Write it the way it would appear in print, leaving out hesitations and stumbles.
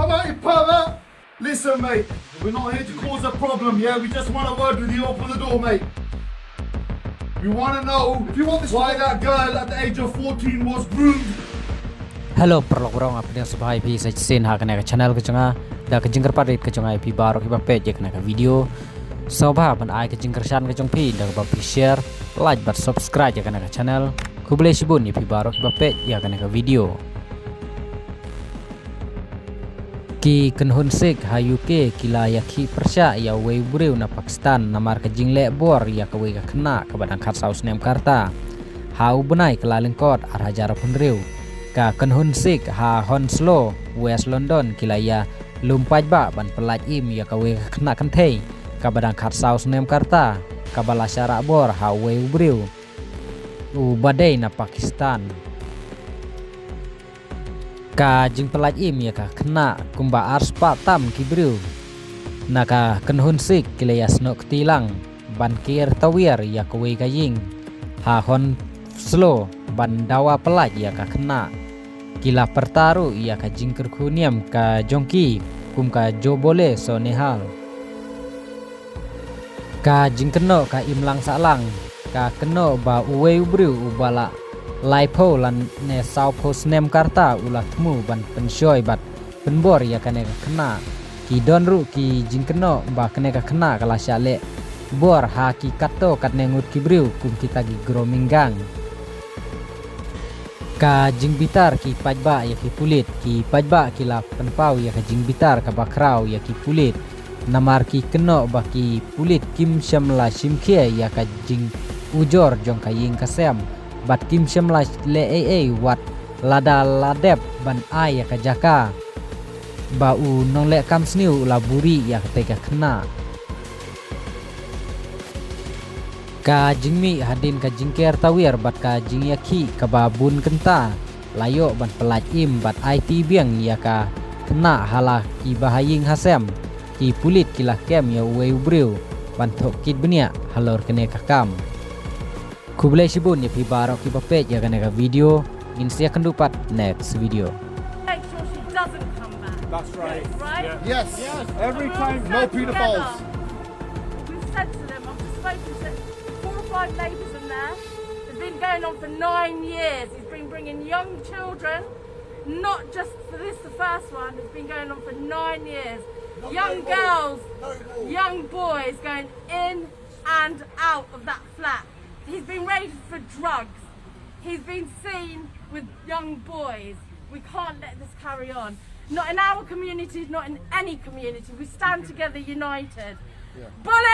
Come on, you pervert! Listen, mate, we're not here to cause a problem, yeah? We just want a word with you. Open the door, mate. We want to know if you want this why that girl at the age of 14 was groomed. Hello, perlokurang apa yang sebagai pi saya sen hak kena channel ke cenga dah ke jingkar parit ke cenga pi baru ke page kena ke video sobha ban ai ke kyrshan ke jong pi dah ke share like but subscribe ya kena ke channel khublei shibun pi baru ke page ya kena ke video ki khynhun sik ha UK kila ya ki persya ya wei bureu na Pakistan namar ke jingle bor ya ke wei ke kena ke badang khat saus nem karta hau benai ke lalengkot arhajar punreu ka khynhun sik ha Hounslow West London kilaya paidbah ban pelaj im ya kawe kena kentei ka badang khat saus nem karta ka bala syara bor ha we ubriu u badai na Pakistan ka jing pelaj im ya ka kena kumba ars patam kibriu na ka khynhun sik kilaya snok tilang ban kir tawir ya kawe kaying ha Hounslow ban dawa pelaj ya ka kena kila pertaru ia ka jingker kuniam ka jongki kum ka jobole so nehal ka jingkeno ka imlang salang ka keno ba uwe ubru ubala laipo lan ne saupo snem karta ulah temu ban pensyoi bat penbor ia kane kena ki donru ki jingkeno ba kane ka kena kala syale bor ha ki kato kat nengut kibriu kum kita gi grominggang ka jing bitar ki paidbah ya ki pulit ki paidbah kila penpau ya ka jing bitar ka bakrau ya ki pulit namar ki keno ba ki pulit kim shamla shimkhie ya ka jing ujor jong ka ying kasem bat kim shamla le wat lada ladep ban ai ya ka jaka ba u nong le kam sniu laburi ya ka teka kena ka jingmi hadin ka jingker tawir bat ka jingyaki ka babun kenta layo ban pelaj im bat IT biang ya ka kena hala ki bahaying hasem ki pulit kila kem ya we ubriu ban thok kit benia halor kene ka kam khublei shibun ya pi barok ki page ya kene ka video insia kendupat next video. Make sure she doesn't come back. That's right. Right? Yes. Every time, no paedophiles. We've said to them, I've just spoken to 4 or 5 ladies in there. It's been going on for 9 years. He's been bringing young children, not just for this, the first one. It's been going on for 9 years. Young girls, young boys going in and out of that flat. He's been raided for drugs. He's been seen with young boys. We can't let this carry on. Not in our community, not in any community. We stand together united. Yeah. Bully!